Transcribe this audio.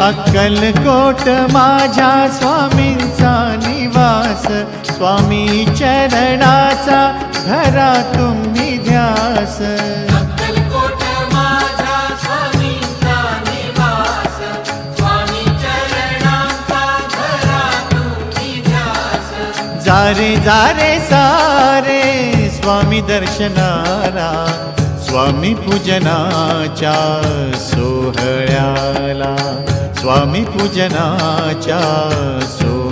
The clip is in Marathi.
अक्कलकोट माझ्या स्वामींचा निवास, स्वामी चरणाचा धरा तुम्ही ध्यास। अक्कलकोट माझ्या स्वामींचा निवास, स्वामी चरणांचा धरा तुम्ही ध्यास। जारे जारे सारे स्वामी दर्शनाला, स्वामी पूजनाच्या सोहळ्याला, स्वामी पूजनाच्या सोहळ्याला।